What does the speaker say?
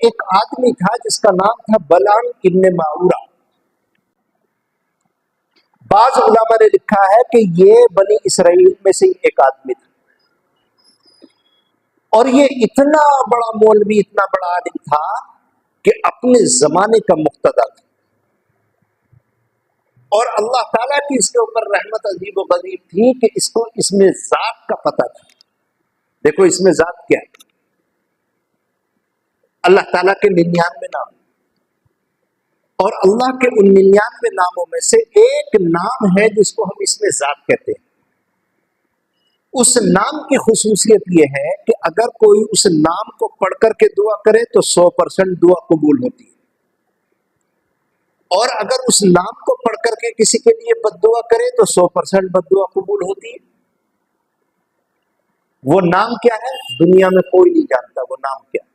एक आदमी था जिसका नाम था बलाम इब्न माऊरा। बाज उलमा ने लिखा है कि ये बनी इसराइल में से एक आदमी था, और ये इतना बड़ा मौलवी, इतना बड़ा आलिम था कि अपने जमाने का मुक्तदा था, और अल्लाह ताला की इसके ऊपर रहमत अजीब व गरीब थी कि इसको इसमें जात का पता था। देखो इसमें जात क्या है, अल्लाह ताला के 99 नाम, और अल्लाह के उन 99 नामों में से एक नाम है जिसको हम इसमें जात कहते हैं। उस नाम की खुसूसियत यह है कि अगर कोई उस नाम को पढ़ करके दुआ करे तो 100% दुआ कबूल होती है, और अगर उस नाम को पढ़ करके किसी के लिए बद्दुआ करे तो 100% बद्दुआ कबूल होती है। वो नाम क्या है दुनिया में कोई नहीं जानता, वो नाम क्या है।